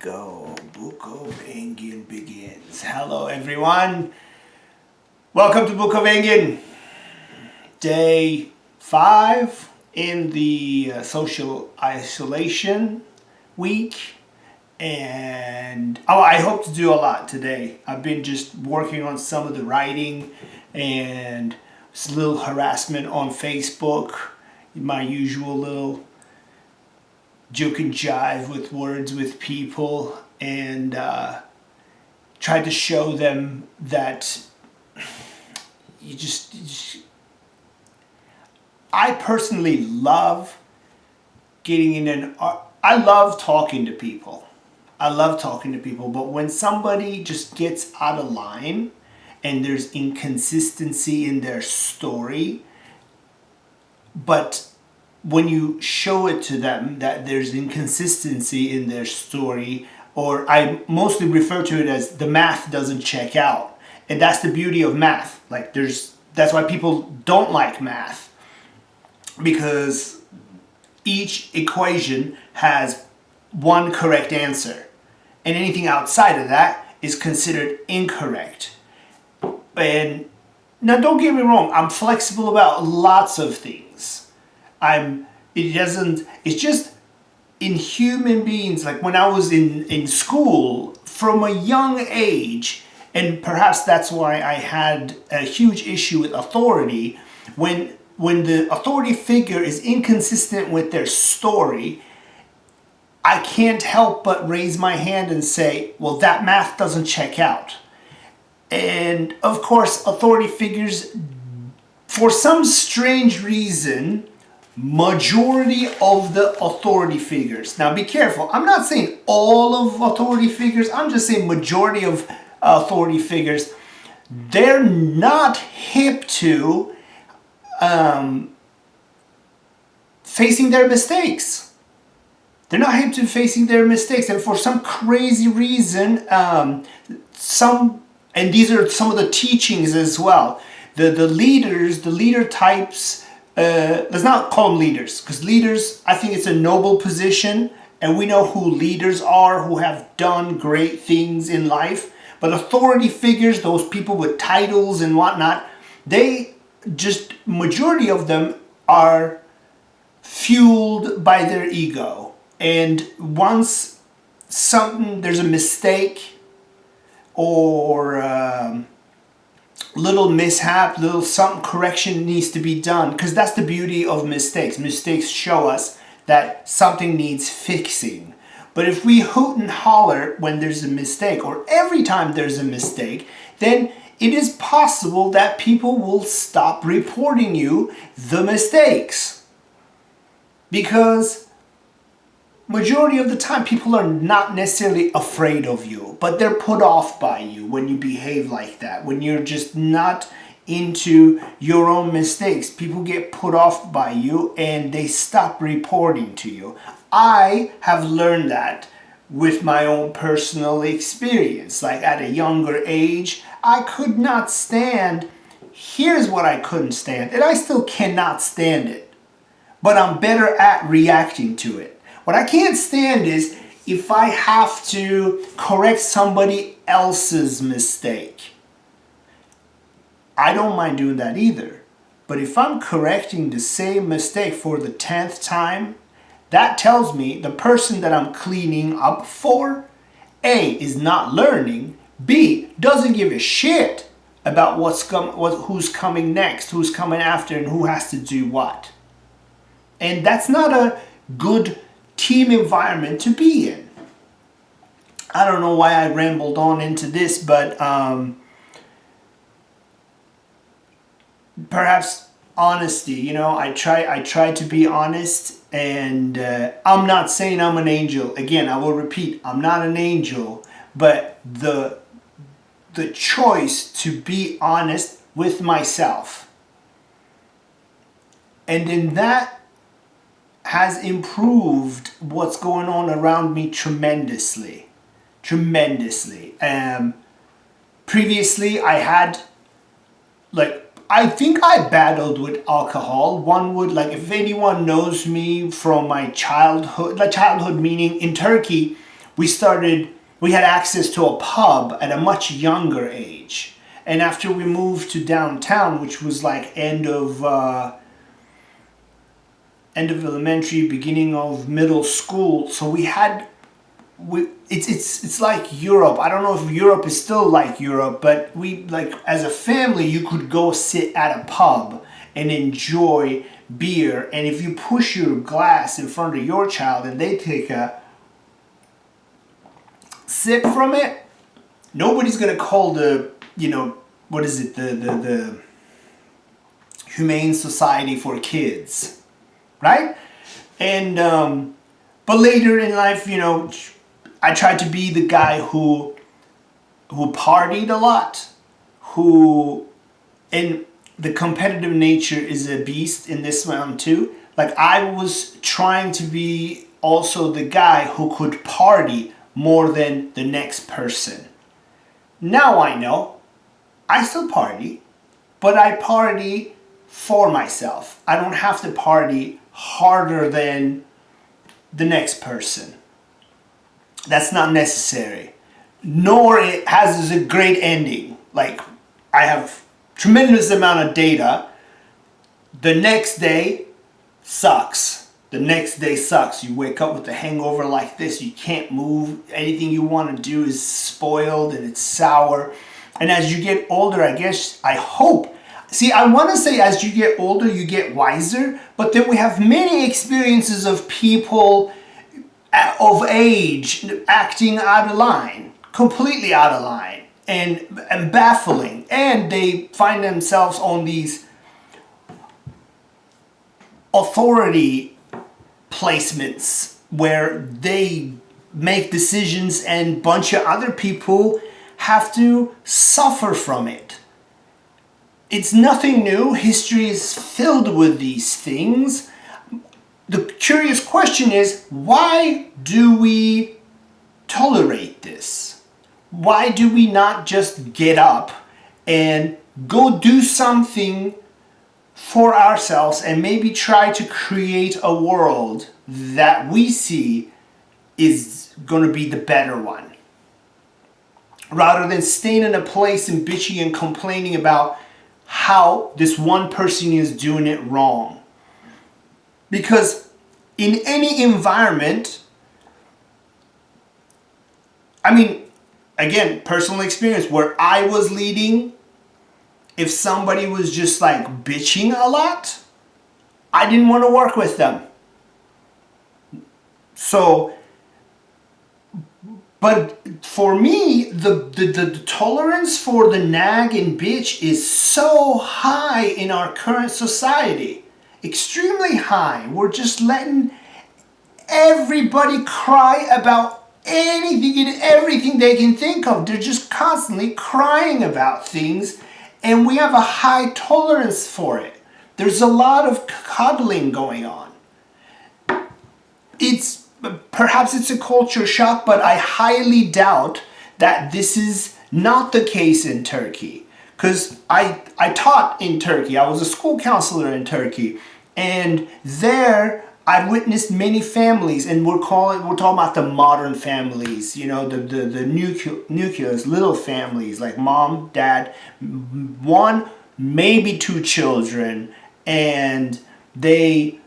Go, Book of Engin begins. Hello everyone, welcome to Book of Engin, day 5 in the social isolation week, and I hope to do a lot today. I've been just working on some of the writing and a little harassment on Facebook, my usual little joke and jive with words with people, and try to show them that you just I personally love getting in I love talking to people. But when somebody just gets out of line and there's inconsistency in their story, but when you show it to them that there's inconsistency in their story, or I mostly refer to it as the math doesn't check out. And that's the beauty of math. That's why people don't like math, because each equation has one correct answer, and anything outside of that is considered incorrect. And now don't get me wrong, I'm flexible about lots of things. It's just in human beings, like when I was in school from a young age, and perhaps that's why I had a huge issue with authority. When the authority figure is inconsistent with their story, I can't help but raise my hand and say, well, that math doesn't check out. And of course, authority figures, for some strange reason, majority of the authority figures. Now be careful, I'm not saying all of authority figures, I'm just saying majority of authority figures, they're not hip to facing their mistakes. They're not hip to facing their mistakes, and for some crazy reason, and these are some of the teachings as well. The leader types, let's not call them leaders, because leaders, I think it's a noble position, and we know who leaders are, who have done great things in life. But authority figures, those people with titles and whatnot, majority of them are fueled by their ego. And once there's a mistake or little mishap, little something correction needs to be done, because that's the beauty of mistakes. Mistakes show us that something needs fixing. But if we hoot and holler when there's a mistake, or every time there's a mistake, then it is possible that people will stop reporting you the mistakes. Because majority of the time, people are not necessarily afraid of you, but they're put off by you when you behave like that. When you're just not into your own mistakes, people get put off by you and they stop reporting to you. I have learned that with my own personal experience. Like at a younger age, I could not stand, here's what I couldn't stand, and I still cannot stand it, but I'm better at reacting to it. What I can't stand is if I have to correct somebody else's mistake. I don't mind doing that either. But if I'm correcting the same mistake for the 10th time, that tells me the person that I'm cleaning up for, A, is not learning, B, doesn't give a shit about who's coming next, who's coming after, and who has to do what. And that's not a good team environment to be in. I don't know why I rambled on into this, but perhaps honesty. I try to be honest, and I'm not saying I'm an angel. Again, I will repeat, I'm not an angel, but the choice to be honest with myself, and in that has improved what's going on around me tremendously. Previously I had, I think I battled with alcohol. If anyone knows me from my childhood meaning in Turkey, we had access to a pub at a much younger age. And after we moved to downtown, which was like end of elementary, beginning of middle school, so it's like Europe. I don't know if Europe is still like Europe, but we, like, as a family, you could go sit at a pub and enjoy beer, and if you push your glass in front of your child and they take a sip from it, nobody's gonna call the, what is it, the Humane Society for Kids, right? And but later in life, I tried to be the guy who partied a lot, and the competitive nature is a beast in this round too. Like, I was trying to be also the guy who could party more than the next person. Now I know I still party, but I party for myself. I don't have to party harder than the next person. That's not necessary. Nor it has a great ending. Like, I have tremendous amount of data. The next day sucks. The next day sucks. You wake up with a hangover like this. You can't move. Anything you want to do is spoiled and it's sour. And as you get older, I hope. See, I want to say as you get older, you get wiser. But then we have many experiences of people of age acting out of line, completely out of line, and baffling. And they find themselves on these authority placements where they make decisions and a bunch of other people have to suffer from it. It's nothing new. History is filled with these things. The curious question is, why do we tolerate this? Why do we not just get up and go do something for ourselves and maybe try to create a world that we see is going to be the better one? Rather than staying in a place and bitching and complaining about how this one person is doing it wrong. Because in any environment, again, personal experience, where I was leading, if somebody was just like bitching a lot, I didn't want to work with them. So, but for me, the tolerance for the nag and bitch is so high in our current society. Extremely high. We're just letting everybody cry about anything and everything they can think of. They're just constantly crying about things, and we have a high tolerance for it. There's a lot of coddling going on. Perhaps it's a culture shock, but I highly doubt that this is not the case in Turkey. Because I taught in Turkey. I was a school counselor in Turkey. And there I witnessed many families, and we're talking about the modern families, the nucleus, little families, like mom, dad, one, maybe two children, and they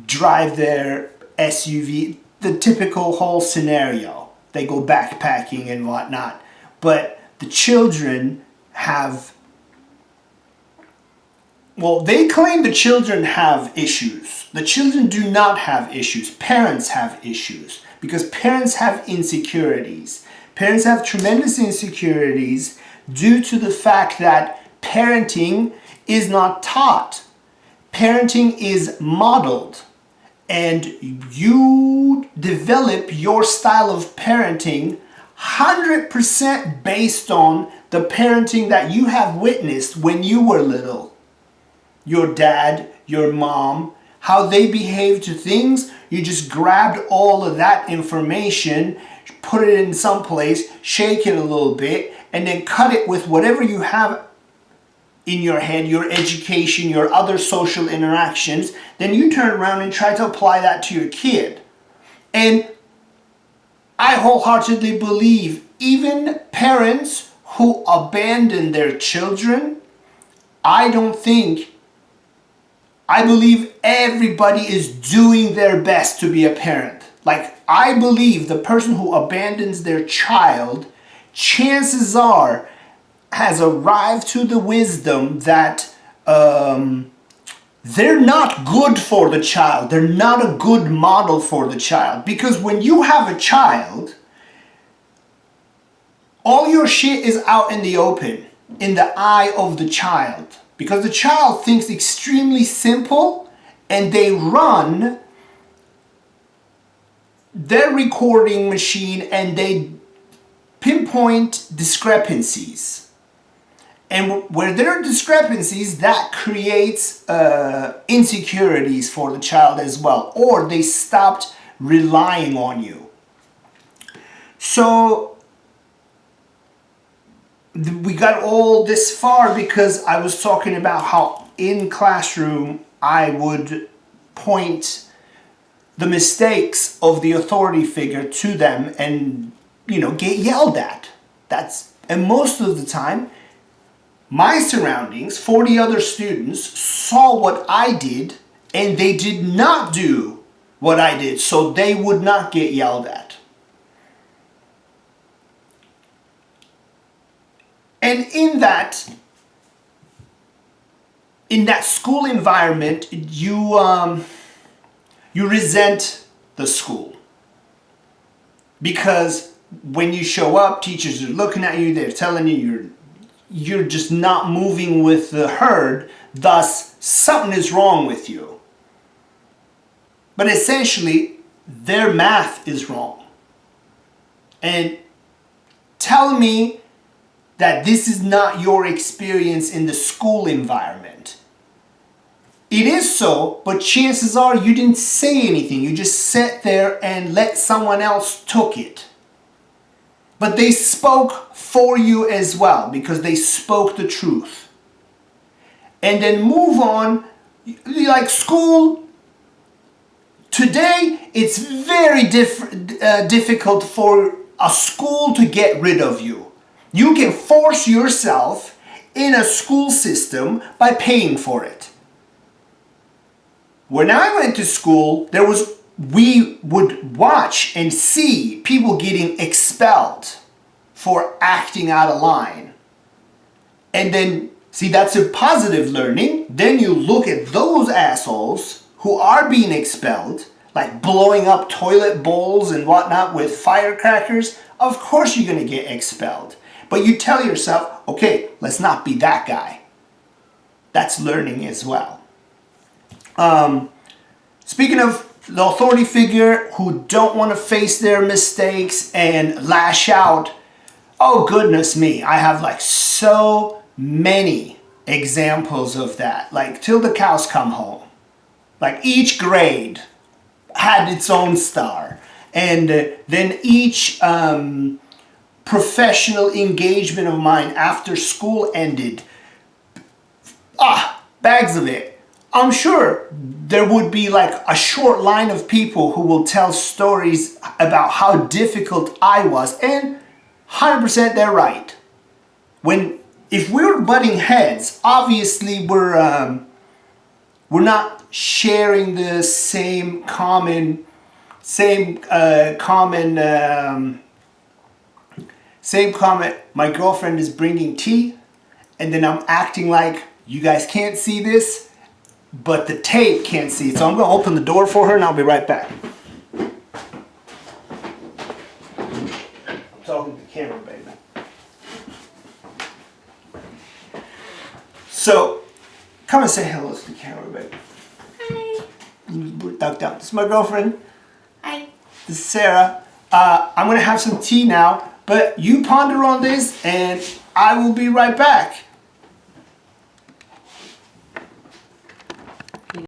drive their SUV, the typical whole scenario. They go backpacking and whatnot. But the children have, they claim the children have issues. The children do not have issues. Parents have issues because parents have insecurities. Parents have tremendous insecurities due to the fact that parenting is not taught. Parenting is modeled. And you develop your style of parenting 100% based on the parenting that you have witnessed when you were little. Your dad, your mom, how they behaved to things, you just grabbed all of that information, put it in some place, shake it a little bit, and then cut it with whatever you have in your head, your education, your other social interactions. Then you turn around and try to apply that to your kid. And I wholeheartedly believe even parents who abandon their children, I believe everybody is doing their best to be a parent. Like, I believe the person who abandons their child, chances are, has arrived to the wisdom that they're not good for the child. They're not a good model for the child. Because when you have a child, all your shit is out in the open, in the eye of the child. Because the child thinks extremely simple, and they run their recording machine and they pinpoint discrepancies. And where there are discrepancies, that creates insecurities for the child as well. Or they stopped relying on you. So we got all this far because I was talking about how in classroom I would point the mistakes of the authority figure to them and, get yelled at. And most of the time, my surroundings, 40 other students, saw what I did and they did not do what I did, so they would not get yelled at. And in that school environment, you resent the school. Because when you show up, teachers are looking at you, they're telling you you're just not moving with the herd, thus something is wrong with you. But essentially, their math is wrong. And tell me that this is not your experience in the school environment. It is so, but chances are you didn't say anything. You just sat there and let someone else took it. But they spoke for you as well because they spoke the truth. And then move on, like school. Today, it's very difficult for a school to get rid of you. You can force yourself in a school system by paying for it. When I went to school, we would watch and see people getting expelled for acting out of line. And then, see, that's a positive learning. Then you look at those assholes who are being expelled, like blowing up toilet bowls and whatnot with firecrackers. Of course you're going to get expelled. But you tell yourself, okay, let's not be that guy. That's learning as well. Speaking of the authority figure who don't want to face their mistakes and lash out, oh goodness me, I have like so many examples of that. Like till the cows come home. Like each grade had its own star. And then each professional engagement of mine after school ended, bags of it. I'm sure there would be like a short line of people who will tell stories about how difficult I was, and 100% they're right. If we're butting heads, obviously we're not sharing the same common. My girlfriend is bringing tea, and then I'm acting like you guys can't see this, but the tape can't see it. So I'm going to open the door for her, and I'll be right back. I'm talking to the camera, baby. So, come and say hello to the camera, baby. Hi. Duck down. This is my girlfriend. Hi. This is Sarah. I'm going to have some tea now. But you ponder on this, and I will be right back.